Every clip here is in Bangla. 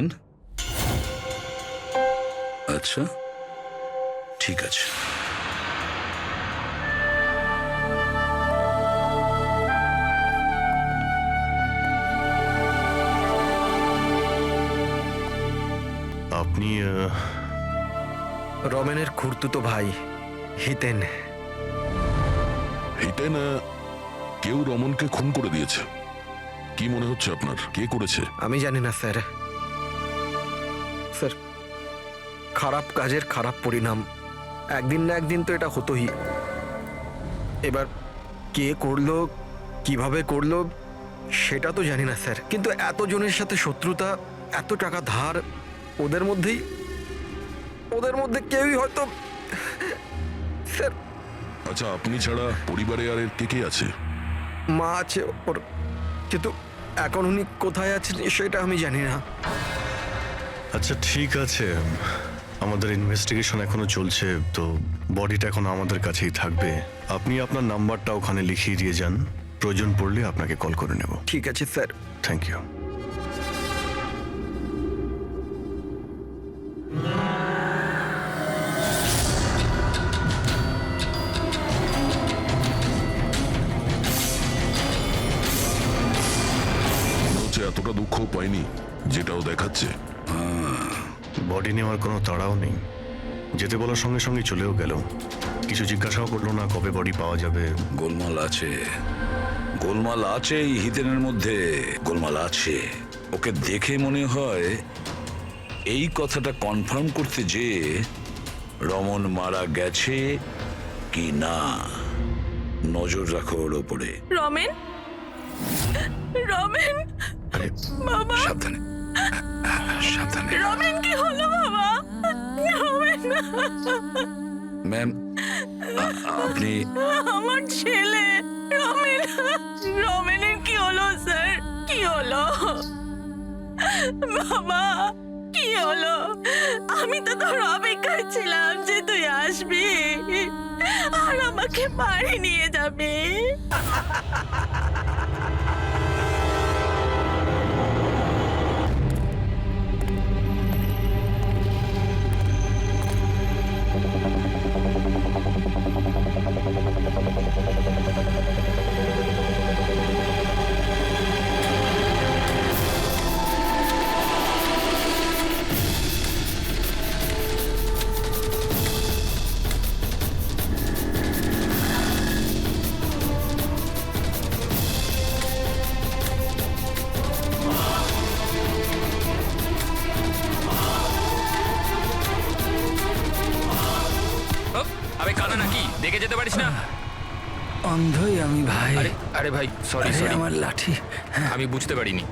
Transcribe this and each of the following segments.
রমেন? আচ্ছা, ঠিক আছে। আপনি রমেনের খুড়তুতো ভাই হিতেন। হিতেন, কেউ রমনকে খুন করে দিয়েছে। কি মনে হচ্ছে আপনার, কে করেছে? আমি জানি না স্যার। স্যার, খারাপ কাজের খারাপ পরিণাম একদিন না একদিন তো এটা হতোই। এবার কে করলো, কিভাবে করলো সেটা তো জানি না স্যার, কিন্তু এতজনের সাথে শত্রুতা, এত টাকা ধার, ওদের মধ্যে কেউই হয়তো। স্যার, আচ্ছা, আপনি ছাড়া পরিবারে আর এর কে কে আছে? মা আছে ওর, কিন্তু এখন উনি কোথায় আছেন সেটা আমি জানি না। আচ্ছা ঠিক আছে, আমাদের ইনভেস্টিগেশন এখনো চলছে, তো বডিটা এখন আমাদের কাছেই থাকবে। আপনি আপনার নাম্বারটা ওখানে লিখিয়ে দিয়ে যান, প্রয়োজন পড়লে আপনাকে কল করে নেব। ঠিক আছে স্যার। Thank you. হচ্ছে এতটা দুঃখ পাইনি যেটাও দেখাচ্ছে। বডি নেওয়ার কোনো তাড়াও নেই, যেতে বলার সঙ্গে সঙ্গে চলেও গেল, কিছু জিজ্ঞাসাও করলো না কবে বডি পাওয়া যাবে। গোলমাল আছে, গোলমাল আছে এই হিতেনের মধ্যে, গোলমাল আছে। ওকে দেখে মনে হয় এই কথাটা কনফার্ম করতে যে রমন মারা গেছে কি না। নজর রাখো ওর ওপরে। রমেন, রমেন, আরে বাবা, সাবধানে, সাবধানে। রমেন কি হলো বাবা? রমেন, ম্যাম, আপনি আমার ছেলে রমেন, রমেনের কি হলো স্যার? কি হলো বাবা? কি হলো? আমি তো তোর অপেক্ষায় ছিলাম যে তুই আসবি আর আমাকে বাড়ি নিয়ে যাবি। আরে কানা নাকি দেখে যেতে পারিস না? অন্ধই আমি ভাই। আরে আরে ভাই, সরি আরে সরি, আমার লাঠি। আমি বুঝতে পারিনি।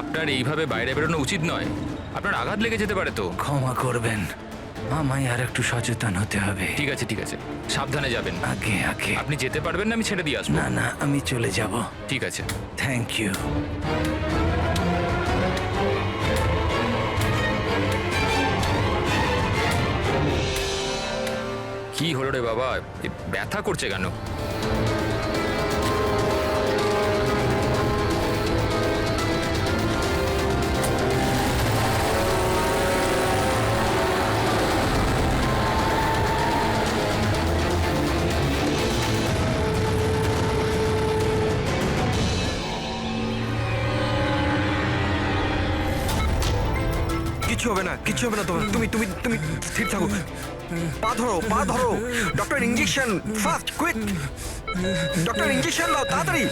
আপনার এইভাবে বাইরে বেরোনো উচিত নয়, আপনার আঘাত লেগে যেতে পারে তো। ক্ষমা করবেন, আমায় আর একটু সচেতন হতে হবে। ঠিক আছে ঠিক আছে, সাবধানে যাবেন। আগে আগে। আপনি যেতে পারবেন না, আমি ছেড়ে দিয়ে আসবো। না না, আমি চলে যাব। ঠিক আছে। Thank you. কি হলো রে বাবা, এ ব্যথা করছে কেন? কিছু হবে না, কিছু হবে না তোমার। তুমি তুমি তুমি স্থির থাকো। পা ধরো, পা ধরো। Doctor, injection fast, quick. Doctor, injection দাও তাড়াতাড়ি।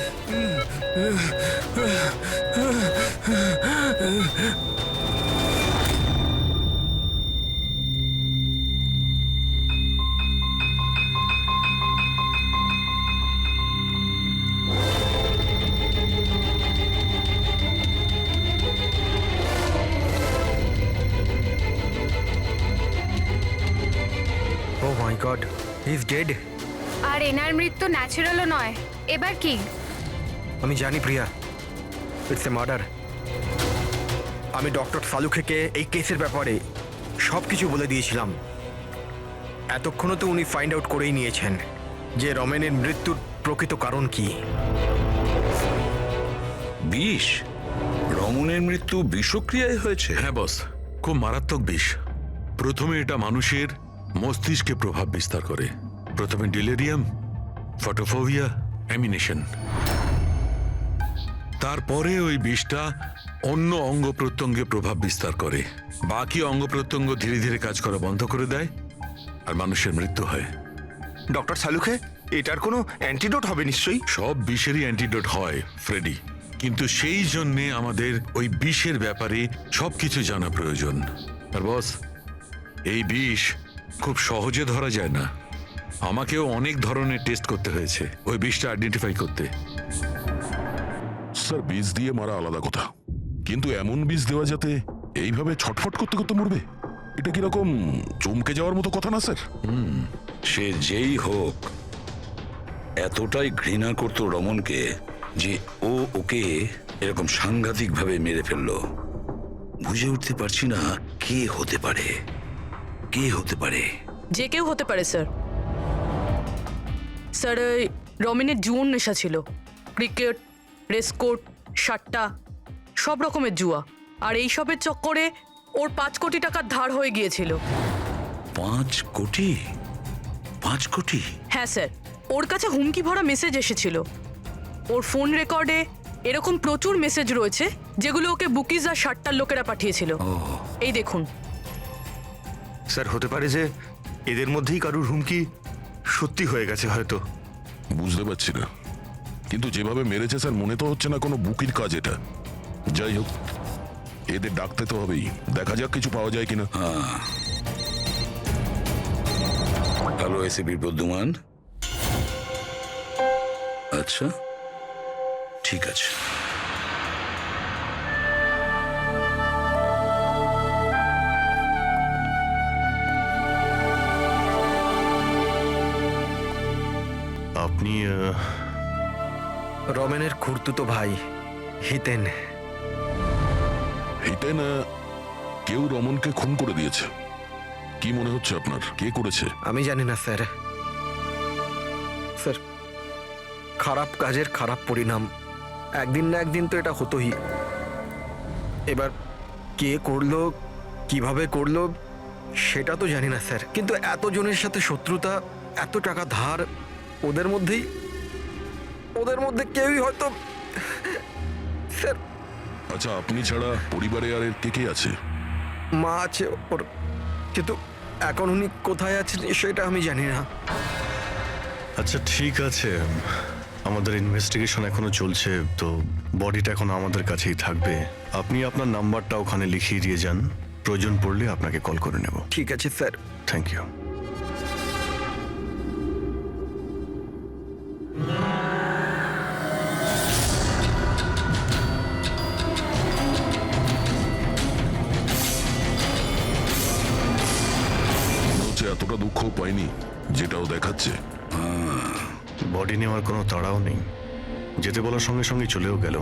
ও my god, he is dead. আর এনার মৃত্যু ন্যাচারালও নয়। এবার কি? আমি জানি প্রিয়া, ইটস এ মার্ডার। আমি ডক্টর সালুখেকে এই কেসের ব্যাপারে সব কিছু বলে দিয়েছিলাম। এতক্ষণও তো উনি ফাইন্ড আউট করেই নিয়েছেন যে রমেনের মৃত্যুর প্রকৃত কারণ কি। বিষ? রমনের রমেনের মৃত্যু বিষক্রিয়ায় হয়েছে? হ্যাঁ বস, খুব মারাত্মক বিষ। প্রথমে এটা মানুষের মস্তিষ্কে প্রভাব বিস্তার করে। প্রথমে ডিলেরিয়াম, ফটোফোবিয়া, অ্যামিনেশন। তারপরে ওই বিষটা অন্য অঙ্গ প্রত্যঙ্গে প্রভাব বিস্তার করে। বাকি অঙ্গ প্রত্যঙ্গ ধীরে ধীরে কাজ করা বন্ধ করে দেয় আর মানুষের মৃত্যু হয়। ডক্টর সালুখে, এটার কোনো অ্যান্টিডোট হবে নিশ্চয়ই? সব বিষেরই অ্যান্টিডোট হয় ফ্রেডি, কিন্তু সেই জন্যে আমাদের ওই বিষের ব্যাপারে সবকিছু জানা প্রয়োজন। আর বস, এই বিষ খুব সহজে ধরা যায় না। আমাকেও অনেক ধরনের টেস্ট করতে হয়েছে ওই বিষটা আইডেন্টিফাই করতে। স্যার, বীজ দিয়ে মারা আলাদা কথা, কিন্তু এমন বীজ দেওয়া যাতে এইভাবে ছটফট করতে করতে মরবে, এটা কিরকম চমকে যাওয়ার মতো কথা না স্যার? সে যেই হোক, এতটাই ঘৃণা করত রমনকে যে ও ওকে এরকম সাংঘাতিকভাবে মেরে ফেললো। বুঝে উঠতে পারছি না কে হতে পারে, কে হতে পারে। যে কেউ হতে পারে স্যার। স্যার, ওই রমেনের জুয়োর নেশা ছিল। ক্রিকেট, রেসকোর্ট, সাট্টা, সব রকমের জুয়া। আর এইসবের চক্করে ওর 5 কোটি টাকার ধার হয়ে গিয়েছিল। 5 কোটি? 5 কোটি? হ্যাঁ স্যার, ওর কাছে হুমকি ভরা মেসেজ এসেছিল। ওর ফোন রেকর্ডে এরকম প্রচুর মেসেজ রয়েছে যেগুলো ওকে বুকিজ আর সাট্টার লোকেরা পাঠিয়েছিল। এই দেখুন। স্যার, হতে পারে যে এদের মধ্যেই কারুর হুমকি সত্যি হয়ে গেছে হয়তো। বুঝতে পারছি না, কিন্তু যেভাবে মেরেছে স্যার, মনে তো হচ্ছে না কোনো বুকির কাজ এটা। যাই হোক, এদের ডাকতে তো হবেই, দেখা যাক কিছু পাওয়া যায় কিনা। Hello ACP Pradyuman. আচ্ছা, ঠিক আছে। আপনি রমেনের খুড়তুতো ভাই হিতেন। হিতেন, কেউ রমনকে খুন করে দিয়েছে। কি মনে হচ্ছে আপনার, কে করেছে? আমি জানি না স্যার। স্যার, খারাপ কাজের খারাপ পরিণাম। একদিন না একদিন তো এটা হতোই। এবার কে করলো, কিভাবে করলো, সেটা তো জানি না স্যার। কিন্তু এতজনের সাথে শত্রুতা, এত টাকা ধার, ওদের মধ্যে কেউই হয়তো। স্যার, আচ্ছা, আপনি ছাড়া পরিবারে আর এর কে কে আছে? মা আছে ওর, কিন্তু এখন উনি কোথায় আছেন সেটা আমি জানি না। আচ্ছা ঠিক আছে, আমাদের ইনভেস্টিগেশন এখনো চলছে, তো বডিটা এখন আমাদের কাছেই থাকবে। আপনি আপনার নাম্বারটা ওখানে লিখিয়ে দিয়ে যান, প্রয়োজন পড়লে আপনাকে কল করে নেব। ঠিক আছে স্যার। Thank you. হচ্ছে এতটা দুঃখ পাইনি যেটাও দেখাচ্ছে। বডি নেওয়ার কোনো তাড়াও নেই, যেতে বলার সঙ্গে সঙ্গে চলেও গেল।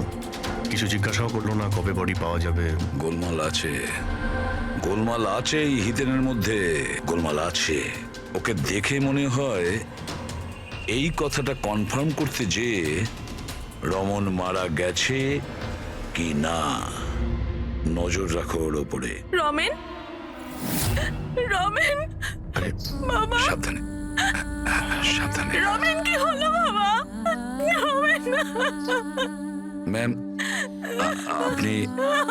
কিছু জিজ্ঞাসাও করলো না কবে বডি পাওয়া যাবে। গোলমাল আছে, গোলমাল আছে এই হিতেনের মধ্যে, গোলমাল আছে। ওকে দেখে মনে হয় এই কথাটা কনফার্ম করতে যে রমন মারা গেছে কি না। নজর রাখো ওর ওপরে। রমেন, রমেন, আরে, বাবা, সাবধানে, সাবধানে। রমেন কি হলো বাবা? রমেন, ম্যাম, আপনি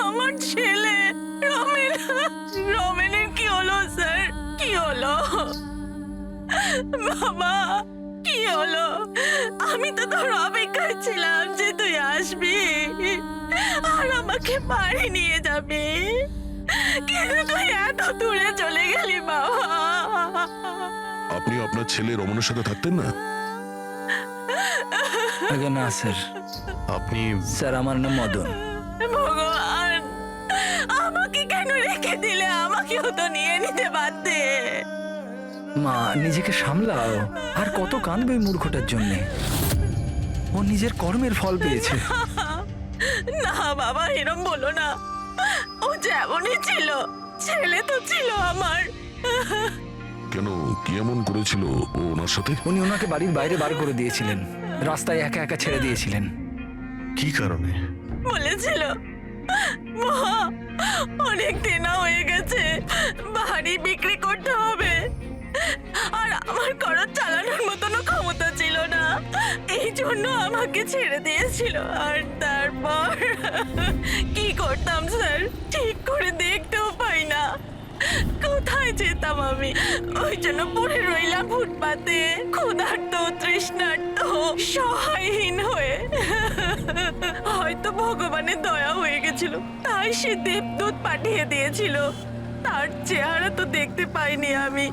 আমার ছেলে রমেন, রমেনের কি হলো স্যার? কি হলো বাবা? কি হলো? আমি তো তোর অপেক্ষায় ছিলাম যে তুই আসবি আর আমাকে বাড়ি নিয়ে যাবি, কিন্তু তুই এত দূরে চলে গেলি বাবা। আপনি আপনার ছেলে রমনের সাথে থাকতেন না? আগে না স্যার, আপনি স্যার আমার নাম মদন। ভগবান, আমাকে কেন রেখে দিলে? আমাকেও তো নিয়ে নিতে পারতে। মা, নিজেকে সামলাও। আর কত কাঁদবে এই মূর্খটার জন্যে? ও নিজের কর্মের ফল পেয়েছে। না বাবা, এরম বলো না। ও যেমনই ছিল, ছেলে তো ছিল আমার। কেন, কি এমন করেছিল ও ওনার সাথে? উনি ওনাকে বাড়ির বাইরে বার করে দিয়েছিলেন, রাস্তায় একা একা ছেড়ে দিয়েছিলেন। কি কারণে? বলেছিল অনেক দেনা হয়ে গেছে, বাড়ি বিক্রি করতে হবে, আর আমার খরচ চালানোর মতনও ক্ষমতা ছিল না, এই জন্য আমাকে ছেড়ে দিয়েছিল। আর তারপর কি করতাম স্যার, ঠিক করে দেখতেও পাই না, কোথায় যেতাম আমি? ওই জন্য পড়ে রইলাম ফুটপাতে, ক্ষুধার্ত, তৃষ্ণার্ত, সহায়হীন হয়ে। হয়তো ভগবানের দয়া হয়ে গেছিল, তাই সে দেবদূত পাঠিয়ে দিয়েছিল। তার চেহারা তো দেখতে পাইনি আমি,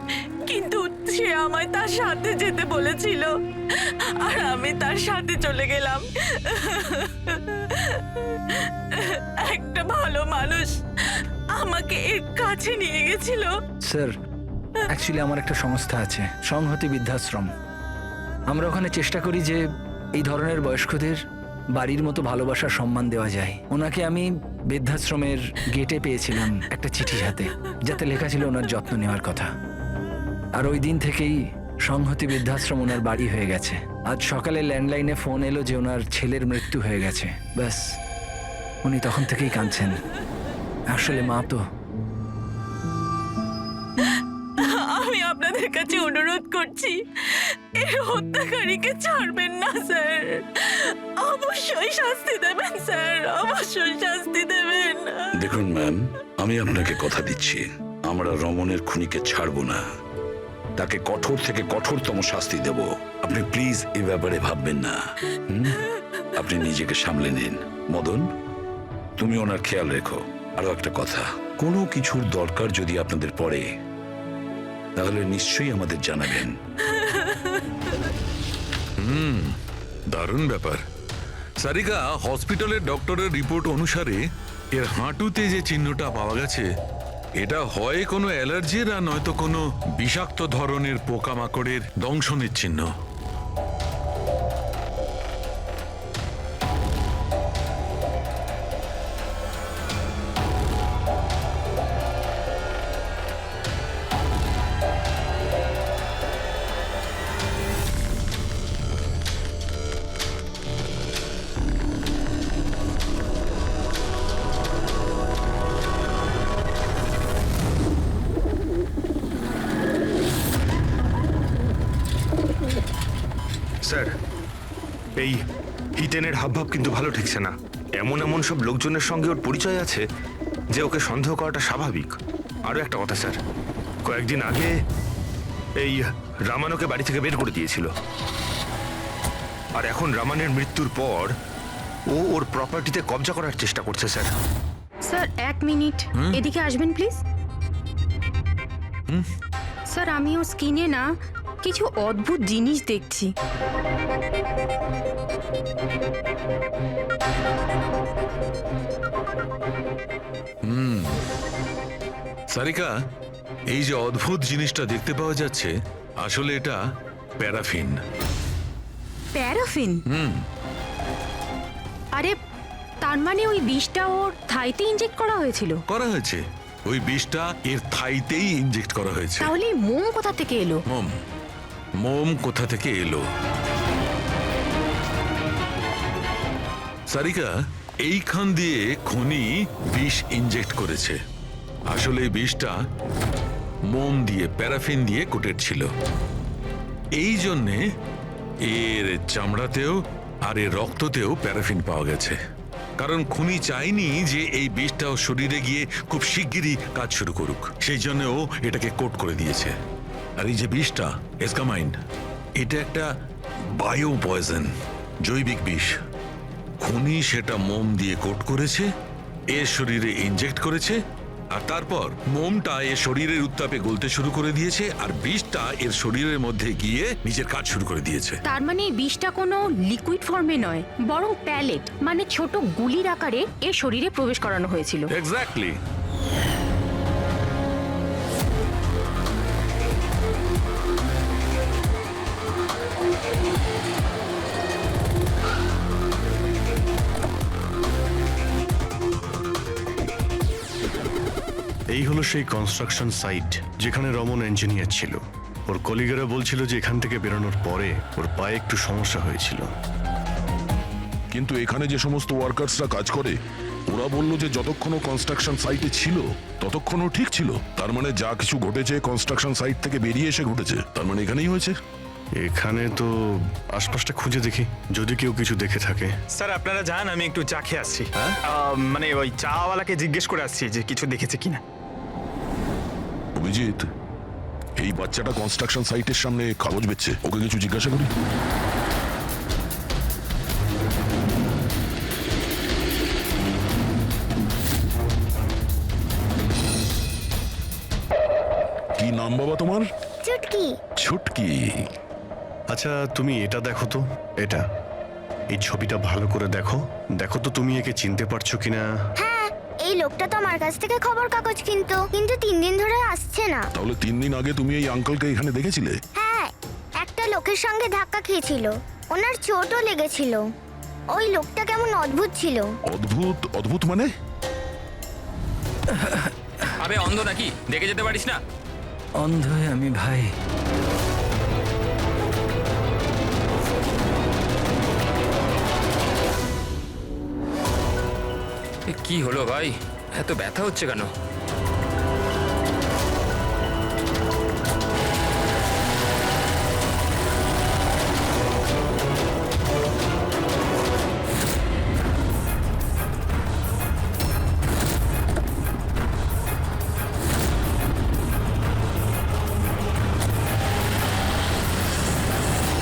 কিন্তু সে আমায় তার সাথে যেতে বলেছিল, আর আমি তার সাথে চলে গেলাম। একটা ভালো মানুষ আমাকে এর কাছে নিয়ে গেছিল। স্যার, অ্যাকচুয়ালি আমার একটা সংস্থা আছে, সংহতি বৃদ্ধাশ্রম। আমরা ওখানে চেষ্টা করি যে এই ধরনের বয়স্কদের বাড়ির মতো ভালোবাসার সম্মান দেওয়া যায়। ওনাকে আমি বৃদ্ধাশ্রমের গেটে পেয়েছিলাম একটা চিঠি হাতে, যাতে লেখা ছিল ওনার যত্ন নেওয়ার কথা। আর ওই দিন থেকেই সংহতি বৃদ্ধাশ্রম ওনার বাড়ি হয়ে গেছে। আজ সকালে ল্যান্ডলাইনে ফোন এলো যে ওনার ছেলের মৃত্যু হয়ে গেছে। ব্যাস, উনি তখন থেকেই কাঁদছেন। আসলে মা তো। আমি আপনাদের কাছে অনুরোধ করছি, এর হত্যাকারীকে ছাড়বেন না স্যার, অবশ্যই শাস্তি দেবেন স্যার, অবশ্যই শাস্তি দেবেন। দেখুন ম্যাম, আমি আপনাকে কথা দিচ্ছি, আমরা রমনের খুনিকে ছাড়বো না, তাকে কঠোর থেকে কঠোরতম শাস্তি দেব। আপনি প্লিজ এই ব্যাপারে ভাববেন না। আপনি নিজেকে সামলে নিন। মদন, তুমি ওনার খেয়াল রেখো। আরো একটা কথা, কোনো কিছুর দরকার যদি আপনাদের পড়ে, তাহলে নিশ্চয়ই আমাদের জানাবেন। দারুণ ব্যাপার। সারিকা, হসপিটালের ডক্টরের রিপোর্ট অনুসারে এর হাঁটুতে যে চিহ্নটা পাওয়া গেছে, এটা হয় কোনো অ্যালার্জির, আর নয়তো কোনো বিষাক্ত ধরনের পোকামাকড়ের দংশনের চিহ্ন। স্যার, এই হিতেনের হাবভাব কিন্তু ভালো ঠেকছে না। এমন এমন সব লোকজনের সঙ্গে ওর পরিচয় আছে যে ওকে সন্দেহ করাটা স্বাভাবিক। আরও একটা কথা স্যার, কয়েকদিন আগে এই রামানকে বাড়ি থেকে বের করে দিয়েছিল, আর এখন রামানের মৃত্যুর পর ও ওর প্রপার্টিতে কবজা করার চেষ্টা করছে স্যার। স্যার, 1 মিনিট এদিকে আসবেন প্লিজ। স্যার, আমি ওর স্কিনে না কিছু অদ্ভুত জিনিস দেখছি। সারিকা, এই যে অদ্ভুত জিনিসটা দেখতে পাওয়া যাচ্ছে, আসলে এটা প্যারাফিন। প্যারাফিন? আরে, তার মানে ওই বিষটা ওর থাইতে ইনজেক্ট করা হয়েছিল? করা হয়েছে, ওই বিষটা এর থাইতেই ইনজেক্ট করা হয়েছে। তাহলে মোম কোথা থেকে এলো? মোম কোথা থেকে এলো? সারিকা, এইখান দিয়ে খনি বিষ ইনজেক্ট করেছে। আসলে এই বিষটা মোম দিয়ে, প্যারাফিন দিয়ে কোটেড ছিল। এই জন্যে এর চামড়াতেও আর এর রক্ততেও প্যারাফিন পাওয়া গেছে। কারণ খুনি চায়নি যে এই বিষটা ওর শরীরে গিয়ে খুব শিগগিরই কাজ শুরু করুক, সেই জন্য ও এটাকে কোট করে দিয়েছে। আর এই যে বিষটা, এসকামাইন, এটা একটা বায়ো পয়জন, জৈবিক বিষ। খুনি সেটা মোম দিয়ে কোট করেছে, এর শরীরে ইনজেক্ট করেছে, আর তারপর মোমটা এর শরীরের উত্তাপে গলতে শুরু করে দিয়েছে, আর বিষটা এর শরীরের মধ্যে গিয়ে নিজের কাজ শুরু করে দিয়েছে। তার মানে এই বিষটা কোনো লিকুইড ফর্মে নয়, বরং প্যালেট মানে ছোট গুলির আকারে এর শরীরে প্রবেশ করানো হয়েছিল। এক্স্যাক্টলি। এই হলো সেই কনস্ট্রাকশন সাইট যেখানে রমন ইঞ্জিনিয়ার ছিল। ওর কলিগেরা বলছিল যে এখান থেকে বেরোনোর পরে ওর পায়ে একটু সমস্যা হয়েছিল। কিন্তু এখানে যে সমস্ত ওয়ার্কার্সরা কাজ করে, ওরা বললো যে যতক্ষণ কনস্ট্রাকশন সাইটে ছিল ততক্ষণও ঠিক ছিল। তার মানে যা কিছু ঘটেছে কনস্ট্রাকশন সাইট থেকে বেরিয়ে এসে ঘটেছে, তার মানে এখানেই হয়েছে। এখানে তো আশপাশটা খুঁজে দেখি, যদি কেউ কিছু দেখে থাকে। স্যার আপনারা যান, আমি একটু চা খেয়ে আসছি। মানে ওই চাওয়ালাকে জিজ্ঞেস করে আসছি যে কিছু দেখেছে কিনা। অভিজিৎ, এই বাচ্চাটা কনস্ট্রাকশন সাইটের সামনে কাগজ বেচছে, ওকে কিছু জিজ্ঞাসা করি। কি নাম বাবা তোমার? চুটকি। ছুটকি। আচ্ছা তুমি এটা দেখো তো, এটা এই ছবিটা ভালো করে দেখো, দেখো তো তুমি একে চিনতে পারছো কিনা। হ্যাঁ, এই লোকটা তো আমার কাছ থেকে খবর কাগজ কিন্তু 3 দিন ধরে আসছে না। তাহলে 3 দিন আগে তুমি এই আঙ্কেলকে এখানে দেখেছিলে? হ্যাঁ, একটা লোকের সঙ্গে ধাক্কা খেয়েছিল, ওনার চোটও লেগেছিল। ওই লোকটা কেমন অদ্ভুত ছিল। অদ্ভুত? অদ্ভুত মানে? আবে অন্ধ নাকি, দেখে যেতে পারিস না? অন্ধ হয়ে আমি ভাই। এ কি হলো ভাই, এত ব্যথা হচ্ছে কেন?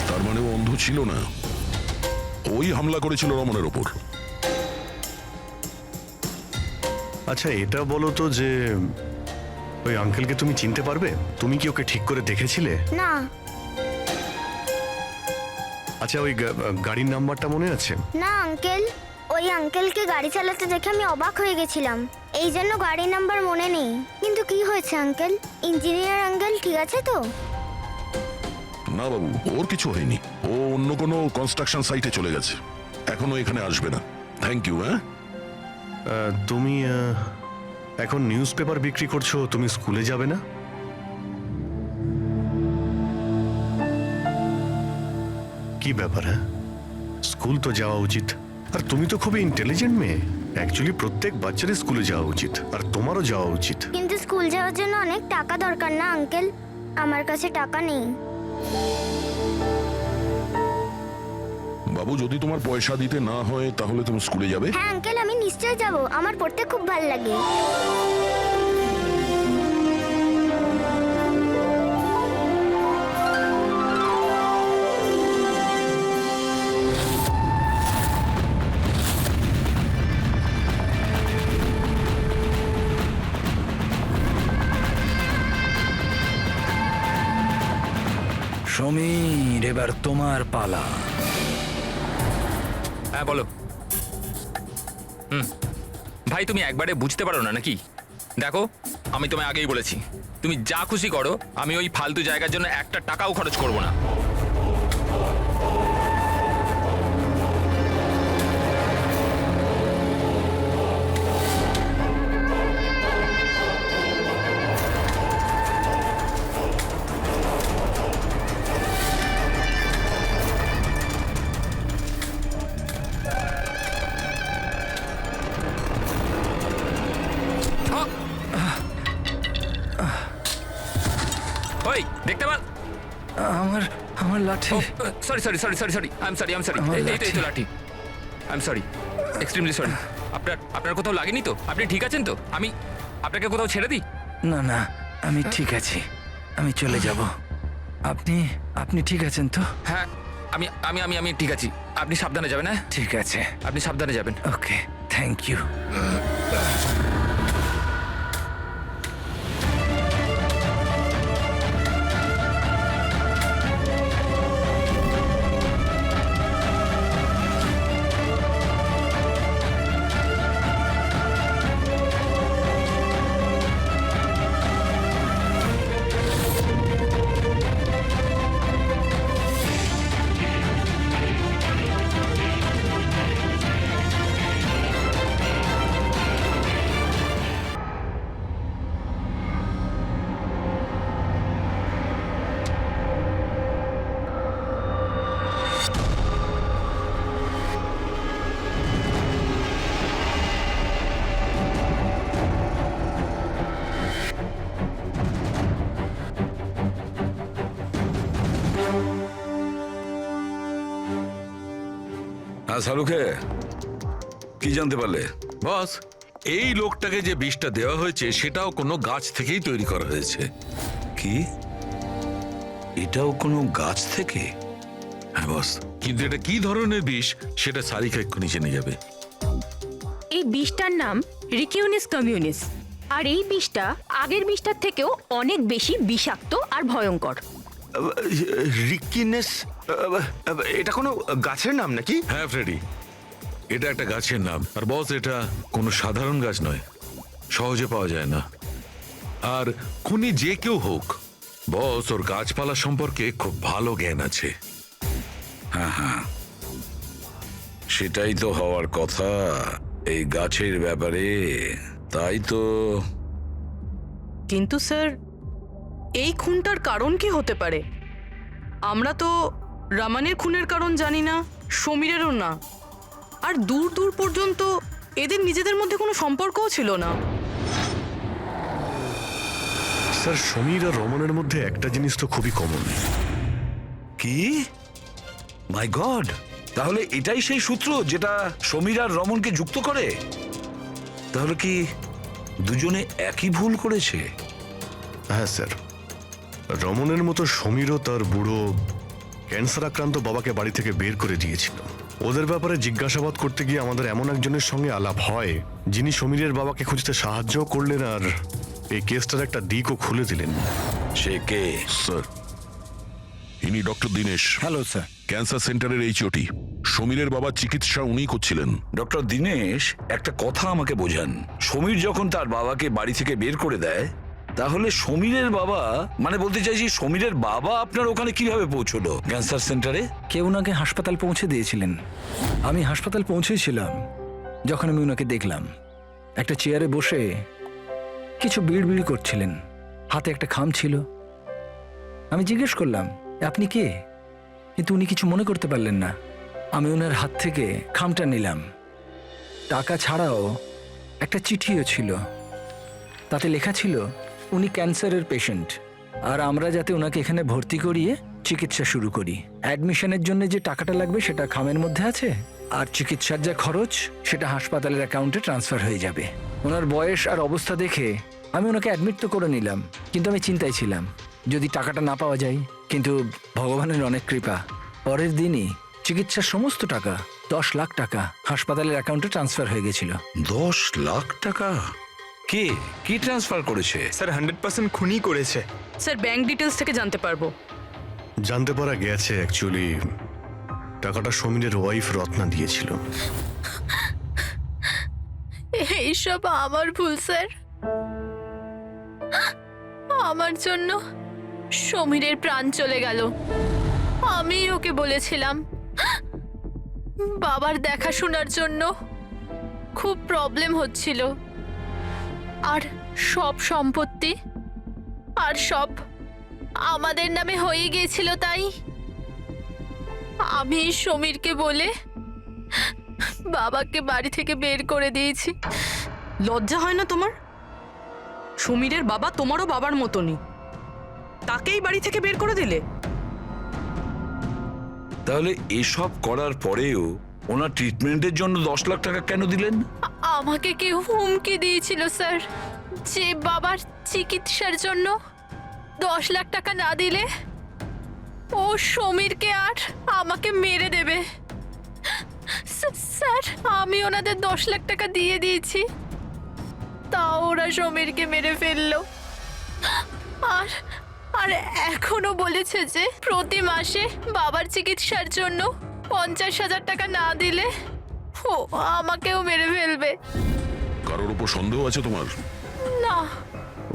তার মানে ও অন্ধ ছিল না, ওই হামলা করেছিল রমনের ওপর। আচ্ছা এটা বলো তো যে ওই আঙ্কেলকে তুমি চিনতে পারবে? তুমি কি ওকে ঠিক করে দেখেছিলে? না। আচ্ছা ওই গাড়ির নাম্বারটা মনে আছে? না আঙ্কেল, ওই আঙ্কেলকে গাড়ি চালাতে দেখে আমি অবাক হয়ে গেছিলাম, এই জন্য গাড়ির নাম্বার মনে নেই। কিন্তু কি হয়েছে আঙ্কেল? ইঞ্জিনিয়ার আঙ্কেল ঠিক আছে তো? না বাবু, ওর কিছু হয়নি, ও অন্য কোনো কনস্ট্রাকশন সাইটে চলে গেছে, এখনো এখানে আসবে না। Thank you. হ্যাঁ, তুমি এখন নিউজ পেপার বিক্রি করছো, তুমি স্কুলে যাবে না? কি ব্যাপার? হ্যাঁ, স্কুল তো যাওয়া উচিত। আর তুমি তো খুবই ইন্টেলিজেন্ট মেয়ে, অ্যাকচুয়ালি প্রত্যেক বাচ্চারই স্কুলে যাওয়া উচিত, আর তোমারও যাওয়া উচিত। কিন্তু স্কুল যাওয়ার জন্য অনেক টাকা দরকার না আঙ্কেল? আমার কাছে টাকা নেই। বাবু যদি তোমার পয়সা দিতে না হয় তাহলে তুমি স্কুলে যাবে? হ্যাঁ আঙ্কেল, আমি নিশ্চয়ই যাব, আমার পড়তে খুব ভালো লাগে। সমীর, এবার তোমার পালা। হ্যাঁ বলো। ভাই তুমি একবারে বুঝতে পারো না নাকি? দেখো আমি তোমায় আগেই বলেছি, তুমি যা খুশি করো, আমি ওই ফালতু জায়গার জন্য একটা টাকাও খরচ করব না। ওই দেখতে পান? আমার আমার লাঠি। Sorry sorry sorry sorry sorry I am sorry এই তো লাঠি। I am sorry, extremely sorry. আপনার কোথাও লাগেনি তো? আপনি ঠিক আছেন তো? আমি আপনাকে কোথাও ছেড়ে দিই? না না, আমি ঠিক আছি, আমি চলে যাব। আপনি আপনি ঠিক আছেন তো? হ্যাঁ আমি আমি আমি আমি ঠিক আছি। আপনি সাবধানে যাবেন। হ্যাঁ ঠিক আছে, আপনি সাবধানে যাবেন। ওকে, থ্যাংক ইউ। হ্যাঁ শাহরুখে, কি জানতে পারলে? বস, এই লোকটাকে যে বিষটা দেওয়া হয়েছে সেটাও কোনো গাছ থেকেই তৈরি করা হয়েছে। কি? এটাও কোনো গাছ থেকে? হ্যাঁ বস, কিন্তু এটা কি ধরনের বিষ সেটা সারিকা এক্ষুনি জেনে যাবে। এই বিষটার নাম রিকিউনিস কমিউনিস, আর এই বিষটা আগের বিষটার থেকেও অনেক বেশি বিষাক্ত আর ভয়ঙ্কর। রিকিনেস, এটা কোনো গাছের নাম নাকি? হ্যাঁ ফ্রেডি, এটা একটা গাছের নাম। আর বস, এটা কোনো সাধারণ গাছ নয়, সহজে পাওয়া যায় না। আর খুনি যে কেউ হোক, বস ওর গাছপালা সম্পর্কে খুব ভালো জ্ঞান আছে। সেটাই তো হওয়ার কথা এই গাছের ব্যাপারে, তাই তো। কিন্তু স্যার, এই খুনটার কারণ কি হতে পারে? আমরা তো রামানের খুনের কারণ জানি না, সমীরেরও না, আর দূর দূর পর্যন্ত এদের নিজেদের মধ্যে কোনো সম্পর্কও ছিল না। স্যার, সমীর আর রমনের মধ্যে একটা জিনিস তো খুবই কমন। কি? মাই গড, তাহলে এটাই সেই সূত্র যেটা সমীর আর রমনকে যুক্ত করে? তাহলে কি দুজনে একই ভুল করেছে? হ্যাঁ স্যার, রমনের মতো সমীরও তার বুড়ো ক্যান্সার আক্রান্ত বাবাকে বাড়ি থেকে বের করে দিয়েছিল। ওদের ব্যাপারে জিজ্ঞাসাবাদ করতে গিয়ে আমাদের এমন একজনের সঙ্গে আলাপ হয় যিনি সমীরের বাবাকে খুঁজতে সাহায্য করলেন আর এই কেসটার একটা দিকও খুলে দিলেন। সে কে? স্যার, ইনি doctor Dinesh, hello sir. Cancer সেন্টারের এইচওটি। সমীরের বাবার চিকিৎসা উনিই করছিলেন। ডক্টর দীনেশ, একটা কথা আমাকে বোঝান। সমীর যখন তার বাবাকে বাড়ি থেকে বের করে দেয়, তাহলে সমীরের বাবা, মানে বলতে চাইছি সমীরের বাবা আপনার ওখানে কিভাবে পৌঁছলো ক্যান্সার সেন্টারে? কেউ ওনাকে হাসপাতাল পৌঁছে দিয়েছিলেন। আমি হাসপাতাল পৌঁছেছিলাম যখন আমি ওনাকে দেখলাম একটা চেয়ারে বসে কিছু বিড়বিড় করছিলেন, হাতে একটা খাম ছিল। আমি জিজ্ঞেস করলাম, আপনি কে? কিন্তু উনি কিছু মনে করতে পারলেন না। আমি ওনার হাত থেকে খামটা নিলাম। টাকা ছাড়াও একটা চিঠিও ছিল, তাতে লেখা ছিল উনি ক্যান্সারের পেশেন্ট, আর আমরা যাতে ওনাকে এখানে ভর্তি করিয়ে চিকিৎসা শুরু করি। অ্যাডমিশনের জন্য যে টাকাটা লাগবে সেটা খামের মধ্যে আছে, আর চিকিৎসার যা খরচ সেটা হাসপাতালের অ্যাকাউন্টে ট্রান্সফার হয়ে যাবে। ওনার বয়স আর অবস্থা দেখে আমি ওনাকে অ্যাডমিট তো করে নিলাম, কিন্তু আমি চিন্তায় ছিলাম যদি টাকাটা না পাওয়া যায়। কিন্তু ভগবানের অনেক কৃপা, পরের দিনই চিকিৎসার সমস্ত টাকা 10 লাখ টাকা হাসপাতালের অ্যাকাউন্টে ট্রান্সফার হয়ে গেছিল। 10 লাখ টাকা? কে কি ট্রান্সফার করেছে? স্যার 100% খুনি করেছে। স্যার, ব্যাংক ডিটেলস থেকে জানতে পারবো? জানতে পারা গেছে অ্যাকচুয়ালি টাকাটা সমীরের ওয়াইফ রত্না দিয়েছিল। এইসব আমার ভুল স্যার। আমার জন্য সমীরের প্রাণ চলে গেল। আমি ওকে বলেছিলাম বাবার দেখাশোনার জন্য খুব প্রবলেম হচ্ছিল, আর সব সম্পত্তি আর সব আমাদের নামে হয়ে গিয়েছিল। তাই আমি সমীরকে বলে বাবাকে বাড়ি থেকে বের করে দিয়েছি। লজ্জা হয় না তোমার? সমীরের বাবা তোমারও বাবার মতনই, তাকেই বাড়ি থেকে বের করে দিলে। তাহলে এসব করার পরেও ওনার ট্রিটমেন্টের জন্য 10 লাখ টাকা কেন দিলেন? আমাকে কেউ হুমকি দিয়েছিল স্যার, যে বাবার চিকিৎসার জন্য 10 লাখ টাকা না দিলে ও সমীরকে আর আমাকে মেরে দেবে। স্যার, আমি ওনাদের 10 লাখ টাকা দিয়ে দিয়েছি, তাও ওরা সমীরকে মেরে ফেললো। আর আর এখনো বলেছে যে প্রতি মাসে বাবার চিকিৎসার জন্য 50,000 টাকা না দিলে ও আমাকেও মেরে ফেলবে। কারোর উপর সন্দেহ আছে তোমার? না।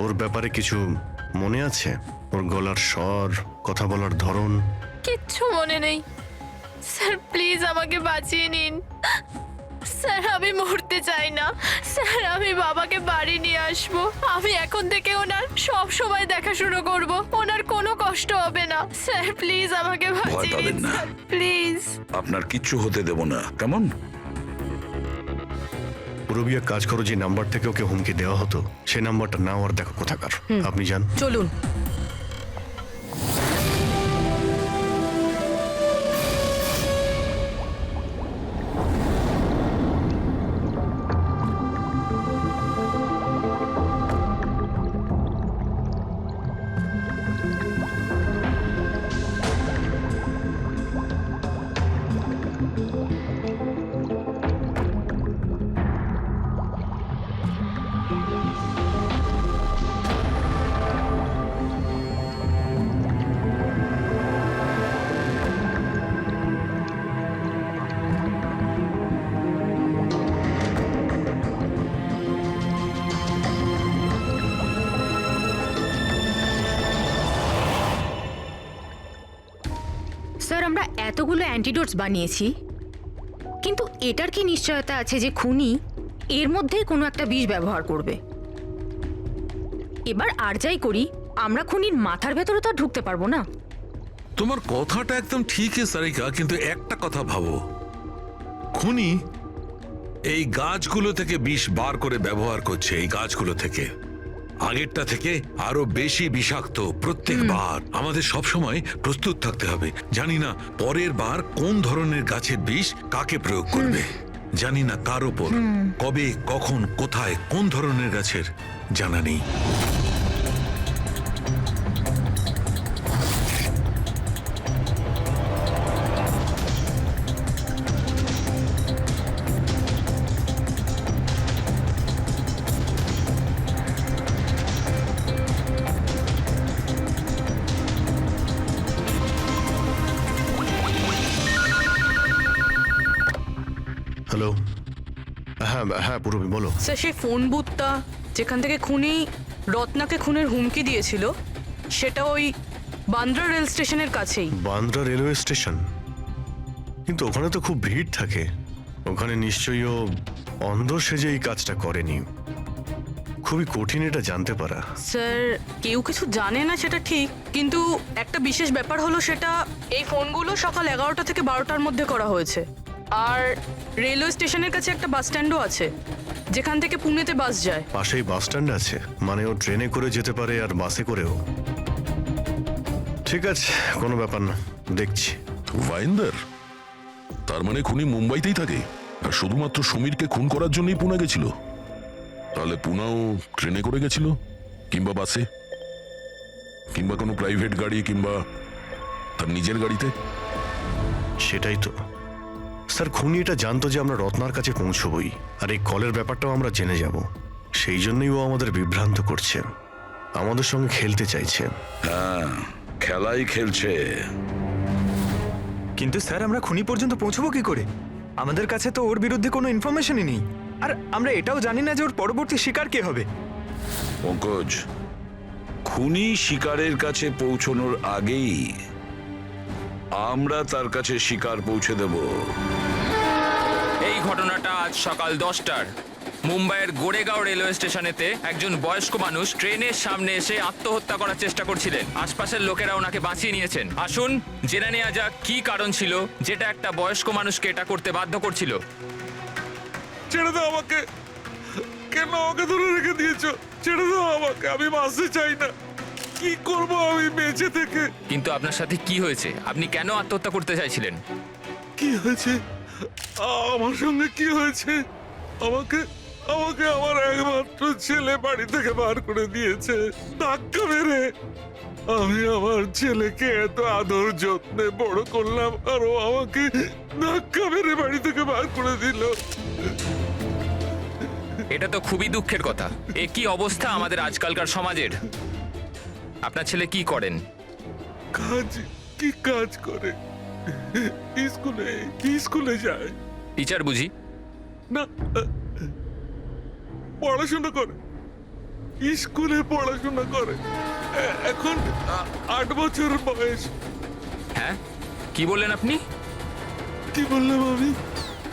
ওর ব্যাপারে কিছু মনে আছে? ওর গলার স্বর, কথা বলার ধরন? কিচ্ছু মনে নেই স্যার, প্লিজ আমাকে বাঁচিয়ে নিন স্যার। আমি মরতে চাই না স্যার, আমি বাবাকে বাড়ি নিয়ে আসবো। আমি এখন থেকে ওনার সব সময় দেখাশোনা করব, ওনার কোনো কষ্ট হবে না স্যার। প্লিজ আমাকে বাঁচিয়ে পাবেন নিন না। Sir, please. আপনার কিচ্ছু হতে দেব না, কেমন? পুরবিয়া, কাজ করো, যে নাম্বার থেকে ওকে হুমকি দেওয়া হতো সেই নাম্বারটা নাও আর দেখো কোথাকার। আপনি যান। চলুন। এতগুলো অ্যান্টিডোটস বানিয়েছি, কিন্তু এটার কি নিশ্চয়তা আছে যে খুনি এর মধ্যেই কোনো একটা বিষ ব্যবহার করবে? এবার আর যাই করি, আমরা খুনির মাথার ভেতরে তো আর ঢুকতে পারবো না। তোমার কথাটা একদম ঠিকই সারিকা, কিন্তু একটা কথা ভাবো, খুনি এই গাছগুলো থেকে বিষ বার করে ব্যবহার করছে, এই গাছগুলো থেকে আগেরটা থেকে আরো বেশি বিষাক্ত প্রত্যেকবার। আমাদের সব সময় প্রস্তুত থাকতে হবে। জানি না পরের বার কোন ধরনের গাছের বিষ কাকে প্রয়োগ করবে, জানি না কার ওপর, কবে, কখন, কোথায়, কোন ধরনের গাছের জানা নেই। হ্যালো, হ্যাঁ হ্যাঁ পূরবী বলো। স্যার, সেই ফোন বুথটা যেখান থেকে খুনি রত্নাকে খুনের হুমকি দিয়েছিল, সেটা ওই বান্দ্রা রেল স্টেশনের কাছেই। Bandra railway station? কিন্তু ওখানে তো খুব ভিড় থাকে, ওখানে নিশ্চয়ই ও অন্ধ সেজে এই কাজটা করেনি। খুবই কঠিন এটা জানতে পারা। স্যার, কেউ কিছু জানে না সেটা ঠিক, কিন্তু একটা বিশেষ ব্যাপার হলো সেটা এই ফোনগুলো সকাল 11টা থেকে 12টার মধ্যে করা হয়েছে। আর রেলওয়ে স্টেশনের কাছে একটা বাস স্ট্যান্ডও আছে, যেখান থেকে পুনেতে বাস যায়। পাশেই বাস স্ট্যান্ড আছে, মানে ও ট্রেনে করে যেতে পারে আর বাসে করেও। ঠিক আছে, কোনো ব্যাপার না, দেখছি। ভাইন্দার, তার মানে খুনি মুম্বাইতেই থাকে আর শুধুমাত্র সমীরকে খুন করার জন্যই পুনে গেছিল? তাহলে পুনাও ট্রেনে করে গেছিল, কিংবা বাসে, কিংবা কোনো প্রাইভেট গাড়ি, কিংবা তার নিজের গাড়িতে। সেটাই তো স্যার, খুনি এটা জানতো যে আমরা রত্নার কাছে পৌঁছবই, আর এই কলের ব্যাপারটাও আমরা জেনে যাব। সেই জন্যই ও আমাদের বিভ্রান্ত করছে, আমাদের সঙ্গে খেলতে চাইছে। হ্যাঁ, খেলাই খেলছে। কিন্তু স্যার, আমরা খুনি পর্যন্ত পৌঁছবো কি করে? আমাদের কাছে তো ওর বিরুদ্ধে কোনো ইনফরমেশনই নেই, আর আমরা এটাও জানি না যে ওর পরবর্তী শিকার কে হবে। পঙ্কজ, খুনি শিকারের কাছে পৌঁছানোর আগেই আমরা তার কাছে শিকার পৌঁছে দেব। এই ঘটনাটা আজ সকাল 10টার মুম্বাইয়ের গোরেগাঁও রেলওয়ে স্টেশনেতে একজন বয়স্ক মানুষ ট্রেনের সামনে এসে আত্মহত্যা করার চেষ্টা করছিলেন। আশপাশের লোকেরা ওনাকে বাঁচিয়ে নিয়েছেন। আসুন জেনে নেওয়া যাক কি কারণ ছিল যেটা একটা বয়স্ক মানুষকে এটা করতে বাধ্য করছিল। ছেড়ে দাও আমাকে, কেন আমাকে ধরে রেখে দিয়েছো? ছেড়ে দাও আমাকে, আমি বাঁচতে চাই না। কি করব আমি বেঁচে থেকে? কিন্তু আপনার সাথে কি হয়েছে? আপনি কেন আত্মহত্যা করতে চাইছিলেন? কি হয়েছে? আমার সঙ্গে কি হয়েছে? আমাকে আমাকে আমার একমাত্র ছেলে বাড়ি থেকে বার করে দিয়েছে ধাক্কা মেরে। আমি আমার ছেলেকে এত আদর যত্নে বড় করলাম, আর ও আমাকে ধাক্কা মেরে বাড়ি থেকে বার করে দিল। এটা তো খুবই দুঃখের কথা। এ কি অবস্থা আমাদের আজকালকার সমাজের। আপনার ছেলে কি করেন? কি কাজ করে? স্কুলে যায়। টিচার বুঝি? না, পড়াশোনা করে, স্কুলে পড়াশোনা করে। এখন 8 বছর বয়স। হ্যাঁ, কি বললেন আপনি? কি বললাম আমি?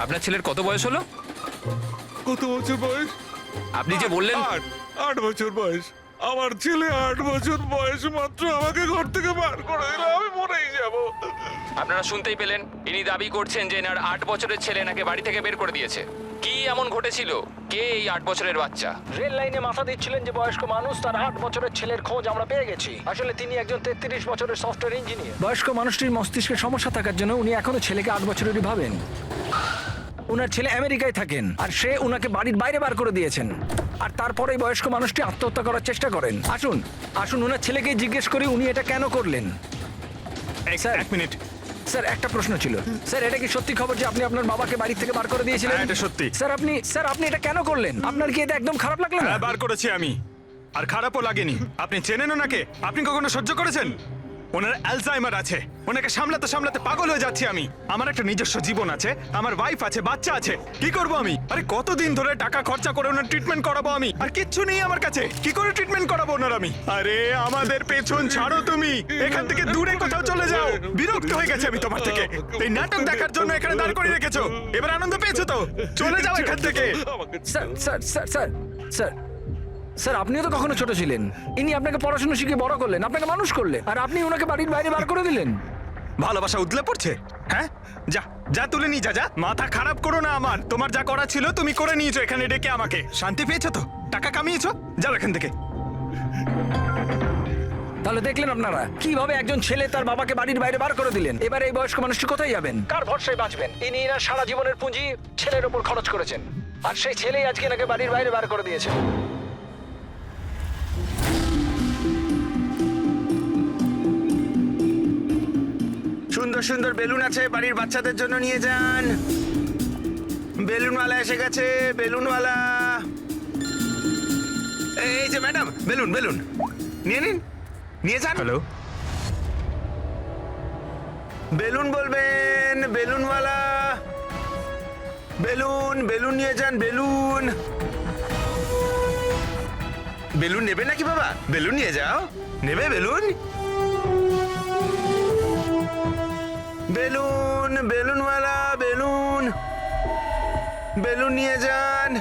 আপনার ছেলের কত বয়স হলো? কত বছর বয়স? আপনি যে বললেন 8 বছর বয়স। আমার ছেলে 8 বছর বয়স মাত্র আমাকে ঘর থেকে বার করে দিল, আমি মরেই যাব। আপনারা শুনতেই পেলেন, ইনি দাবি করছেন যে এনার 8 বছরের ছেলে নাকি বাড়ি থেকে বের করে দিয়েছে। কি এমন ঘটেছিল? কে এই 8 বছরের বাচ্চা? রেল লাইনে মাথা দিচ্ছিলেন যে বয়স্ক মানুষ, তার 8 বছরের ছেলের খোঁজ আমরা পেয়ে গেছি। আসলে তিনি একজন 33 বছরের সফটওয়্যার ইঞ্জিনিয়ার। বয়স্ক মানুষটির মস্তিষ্কের সমস্যা থাকার জন্য উনি এখনো ছেলেকে 8 বছরেরই ভাবেন। ওনার ছেলে আমেরিকায় থাকেন, আর সে ওনাকে বাড়ির বাইরে বার করে দিয়েছেন, আর তারপরেই বয়স্ক মানুষটি আত্মহত্যা করার চেষ্টা করেন। আসুন আসুন ওনার ছেলেকে জিজ্ঞেস করি উনি এটা কেন করলেন। Sir, 1 minute. স্যার, একটা প্রশ্ন ছিল। স্যার, এটা কি সত্যি খবর যে আপনি আপনার বাবাকে বাড়ি থেকে বার করে দিয়েছিলেন? হ্যাঁ, এটা সত্যি। স্যার আপনি এটা কেন করলেন? আপনার কি এটা একদম খারাপ লাগলো না? হ্যাঁ, বার করেছি আমি, আর খারাপও লাগেনি। আপনি চেনেন ওনাকে? আপনি কখনো সহ্য করেছেন? ওনার অ্যালজাইমার আছে, ওনাকে সামলাতে সামলাতে পাগল হয়ে যাচ্ছি আমি। আমার একটা নিজস্ব জীবন আছে, আমার ওয়াইফ আছে, বাচ্চা আছে। কি করব আমি? আরে কতদিন ধরে টাকা খরচা করে ওনার ট্রিটমেন্ট করাবো আমি, আর কিচ্ছু নেই আমার কাছে। কি করে ট্রিটমেন্ট করাবো ওনার আমি? আরে আমাদের পেছন ছাড়ো তুমি, এখান থেকে দূরে কোথাও চলে যাও। বিরক্ত হয়ে গেছে আমি তোমার থেকে। এই নাটক দেখার জন্য এখানে দাঁড় করিয়ে রেখেছো, এবার আনন্দ পেয়েছো তো? চলে যাও এখান থেকে। Sir sir sir sir sir sir, আপনিও তো কখনো ছোট ছিলেন। ইনি আপনাকে পড়াশোনা শিখিয়ে বড় করলেন, আপনাকে মানুষ করলেন, আর আপনি ওনাকে বাড়ির বাইরে বার করে দিলেন। ভালোবাসা উতলে পড়ছে? হ্যাঁ, যা যা তুলে নিয়ে যা, যা। মাথা খারাপ করো না আমার। তোমার যা করা ছিল তুমি করে নিয়েছো এখানে ডেকে আমাকে। শান্তি পেয়েছো তো? টাকা কামিয়েছো? যাও এখান থেকে। তাহলে দেখলেন আপনারা কিভাবে একজন ছেলে তার বাবাকে বাড়ির বাইরে বার করে দিলেন। এবার এই বয়স্ক মানুষটি কোথায় যাবেন? কার ভরসায় বাঁচবেন? ইনি এনার সারা জীবনের পুঁজি ছেলের ওপর খরচ করেছেন, আর সেই ছেলেই আজকে এনাকে বাড়ির বাইরে বার করে দিয়েছে। সুন্দর সুন্দর বেলুন আছে, বাড়ির বাচ্চাদের জন্য নিয়ে যান। বেলুনওয়ালা এসে গেছে, বেলুনওয়ালা। এই যে ম্যাডাম, বেলুন বেলুন নিয়ে নিন, নিয়ে যান। হ্যালো, বেলুন বলবেন, বেলুনওয়ালা। বেলুন বেলুন নিয়ে যান, বেলুন। বেলুন নেবে নাকি বাবা? বেলুন নিয়ে যাও। নেবে বেলুন? বেলুন বেলুনওয়ালা, বেলুন। বেলুন নিয়ে যান।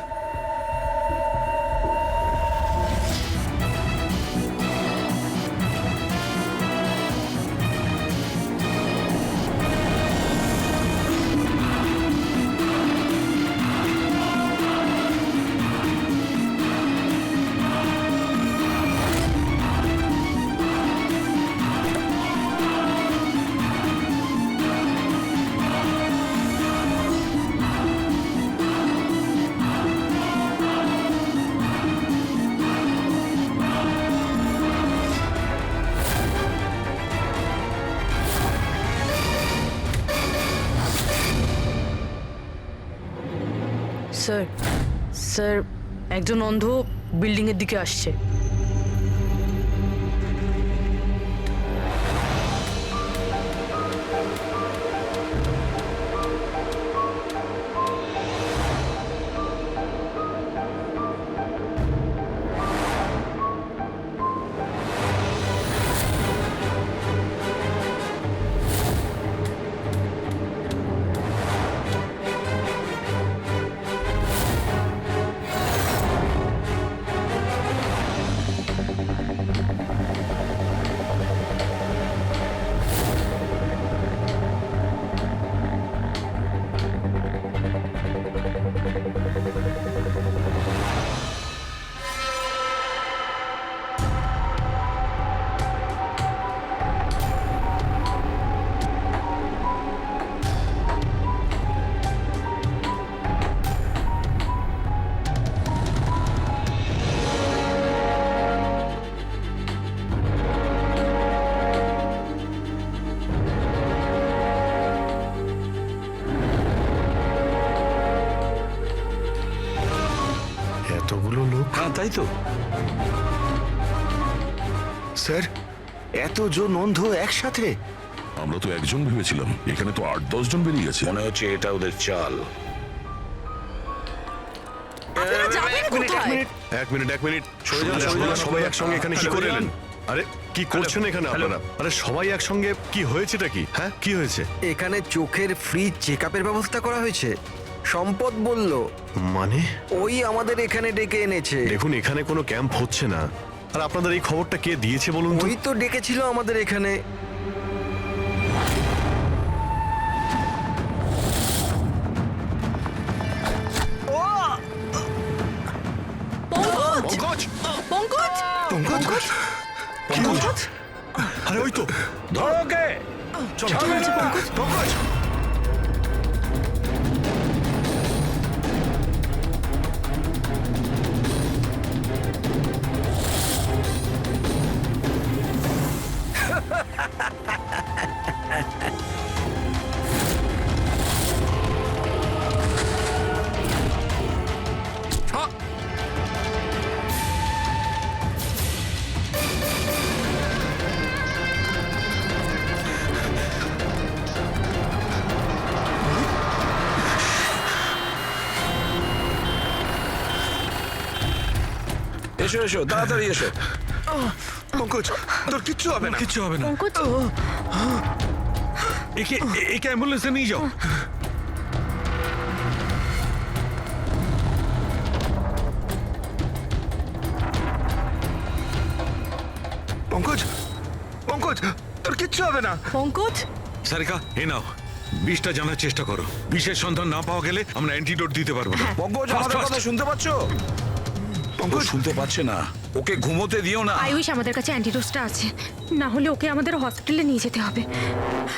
স্যার, স্যার, একজন অন্ধ বিল্ডিং এর দিকে আসছে। এতগুলো লোক? হ্যাঁ, তাই তো। স্যার, এতজন অন্ধ একসাথে? আমরা তো একজন ভেবেছিলাম, এখানে তো 8-10 জন বেরিয়ে গেছে। মনে হচ্ছে এটা ওদের চাল। আপনারা যাবেন কোথায়? এক মিনিট, সবাই একসঙ্গে এখানে কি করে এলেন? আরে কি করছেন এখানে আপনারা? আরে সবাই একসঙ্গে, কি হয়েছেটা কি? হ্যাঁ, কি হয়েছে? এখানে চোখের ফ্রি চেক আপের ব্যবস্থা করা হয়েছে। সম্পদ বলল, মানে ওই আমাদের এখানে ডেকে এনেছে। দেখুন, এখানে কোনো ক্যাম্প হচ্ছে না। আর আপনাদের এই খবরটা কে দিয়েছে বলুন তো? ওই তো ডেকেছিল আমাদের এখানে। পঙ্কজ! পঙ্কজ, পঙ্কজ! পঙ্কজ! আরে ওই তো, ধরো ওকে। চলো পঙ্কজ! এসো এসো তাড়াতাড়ি এসো। পঙ্কজ তোর কিচ্ছু হবে না। কিচ্ছু হবে না। পঙ্কজ একে অ্যাম্বুলেন্সে নিয়ে যাও। পঙ্কজ পঙ্কজ তোর কিচ্ছু হবে না। পঙ্কজ সারিকা এ নাও, বিষটা জানার চেষ্টা করো। বিষের সন্ধান না পাওয়া গেলে আমরা অ্যান্টিডোট দিতে পারবো না। পঙ্কজ Fast, আমাদের fast. কথা শুনতে পাচ্ছ? পঙ্কজ ও শুনতে পাচ্ছে না, ওকে ঘুমোতে দিও না। আই উইশ আমাদের কাছে অ্যান্টিডোজটা আছে, না হলে ওকে আমাদের হসপিটালে নিয়ে যেতে হবে।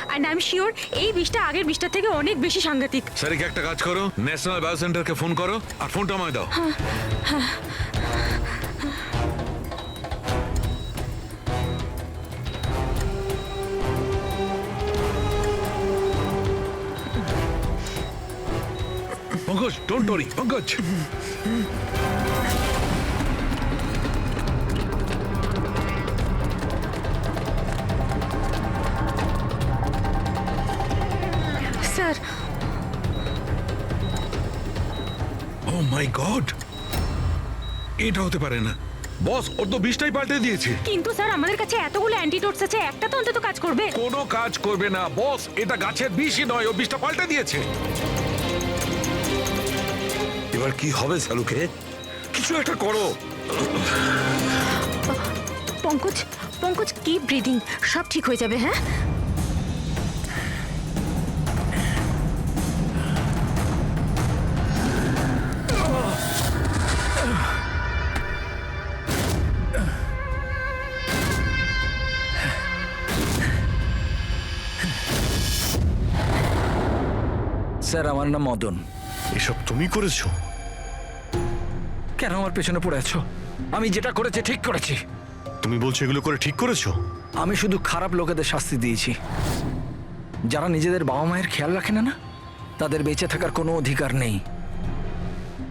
অ্যান্ড আই এম শিওর এই বিষটা আগের বিষটার থেকে অনেক বেশি সাংঘাতিক। সারিকা একটা কাজ করো, ন্যাশনাল বায়ো সেন্টারকে ফোন করো আর ফোনটা আমায় দাও। Pankaj don't worry Pankaj. Sir oh my God, এটা হতে পারে না। বস, ওর তো বিষটাই পাল্টে দিয়েছে। কিন্তু স্যার আমাদের কাছে এতগুলো অ্যান্টিডোটস আছে, একটা তো অন্তত কাজ করবে। কোনো কাজ করবে না বস, এটা গাছের বিষই নয়, ও বিষটা পাল্টে দিয়েছে। এবার কি হবে সালুকে? কিছু একটা করো। পঙ্কজ পঙ্কজ কিপ ব্রিদিং, সব ঠিক হয়ে যাবে। হ্যাঁ স্যার আমার নাম মদন। এসব তুমি করেছো? কেন আমার পেছনে পড়ে আছো? আমি যেটা করেছি ঠিক করেছি। তুমি বলছো এগুলো করে ঠিক করেছো? আমি শুধু খারাপ লোকেদের শাস্তি দিয়েছি, যারা নিজেদের বাবা মায়ের খেয়াল রাখে না, তাদের বেঁচে থাকার কোনো অধিকার নেই।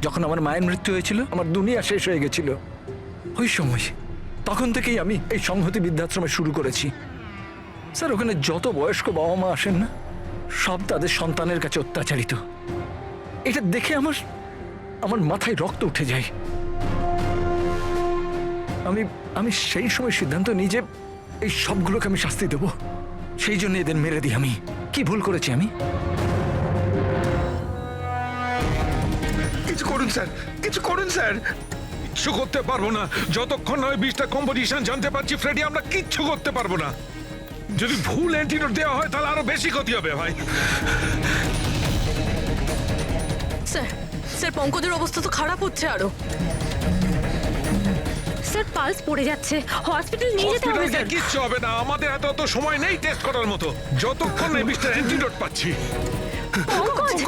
যখন আমার মায়ের মৃত্যু হয়েছিল, আমার দুনিয়া শেষ হয়ে গেছিল। ওই সময় তখন থেকেই আমি এই সংহতি বৃদ্ধাশ্রমে শুরু করেছি। স্যার ওখানে যত বয়স্ক বাবা মা আসেন না, সব তাদের সন্তানের কাছে অত্যাচারিত। এটা দেখে আমার মাথায় রক্ত উঠে যায়। আমি সেই সময় সিদ্ধান্ত নিই যে এই সবগুলোকে আমি শাস্তি দেব। সেই জন্য এদের মেরে দিই। আমি কি ভুল করেছি? আমি কিছু করুন স্যার, কিছু করুন স্যার। কিচ্ছু করতে পারবো না যতক্ষণ না ওই বিষটা কম্পোজিশন জানতে পারছি। ফ্রেডি, আমরা কিচ্ছু করতে পারবো না। যদি ভুল অ্যান্টিডোট দেওয়া হয় তাহলে আরো বেশি ক্ষতি হবে ভাই। স্যার স্যার পঙ্কজের অবস্থা তো খারাপ হচ্ছে আরো। স্যার পালস পড়ে যাচ্ছে, হসপিটাল নিয়ে যেতে হবে। হসপিটালে স্যার কিচ্ছু হবে না, আমাদের হাতে অত সময় নেই টেস্ট করার মতো। যতক্ষণ না এই বিষটার অ্যান্টিডোট পাচ্ছি। পঙ্কজ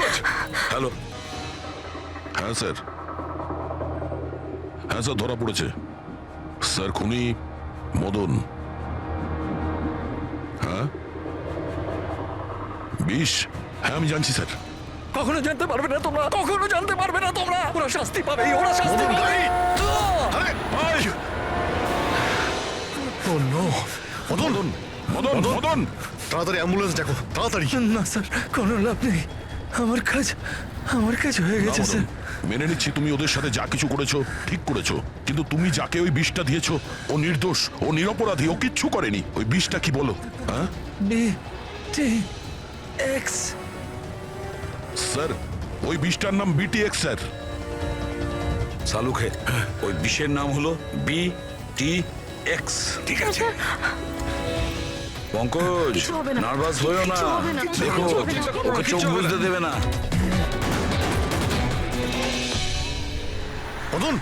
হ্যালো। হ্যাঁ স্যার, হ্যাঁ স্যার, ধরা পড়েছে স্যার। খুনি মদন। হ্যাঁ বিষ, হ্যাঁ আমি জানছি স্যার। কখনো জানতে পারবে না তোমরা, কখনো জানতে পারবে না তোমরা। ওরা শাস্তি পাবে, ওরা শাস্তি পাবে। ও নো! মদন! মদন মদন, তাড়াতাড়ি অ্যাম্বুলেন্স ডাকো, তাড়াতাড়ি! না স্যার, কোনো লাভ নেই। আমার কাজ হয়ে না গেছে মদন, স্যার। মেনে নিচ্ছি তুমি ওদের সাথে যা কিছু করেছো ঠিক করেছো, কিন্তু তুমি যাকে ওই বিষটা দিয়েছো ও নির্দোষ, ও নিরপরাধী, ও কিচ্ছু করেনি। ওই বিষটা কি বলো? হ্যাঁ BTX স্যার, ওই বিষটার নাম BTX স্যার। সালুকে ওই বিষের নাম হলো BTX। ঠিক আছে। পঙ্কজ কিছু হবে না। নার্ভাস হয়েও না, কিছু হবে না। দেখো কিছু হবে না। ওকে চোখ বুঝতে দেবে না। মদন!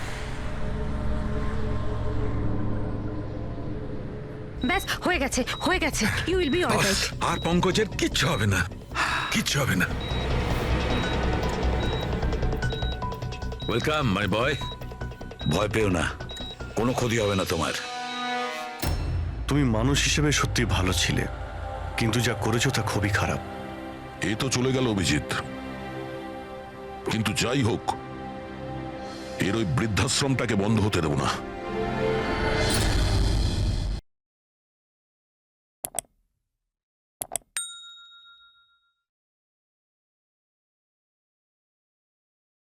ব্যাস হয়ে গেছে, হয়ে গেছে। You will be alright. আর পঙ্কজের কিচ্ছু হবে না, কিচ্ছু হবে না। Welcome my boy. ভয় পেও না, কোনো ক্ষতি হবে না তোমার। তুমি মানুষ হিসেবে সত্যি ভালো ছিলে, কিন্তু যা করেছো তা খুবই খারাপ। এই তো চলে গেল অভিজিৎ, কিন্তু যাই হোক এর ওই বৃদ্ধাশ্রমটাকে বন্ধ হতে দেব না।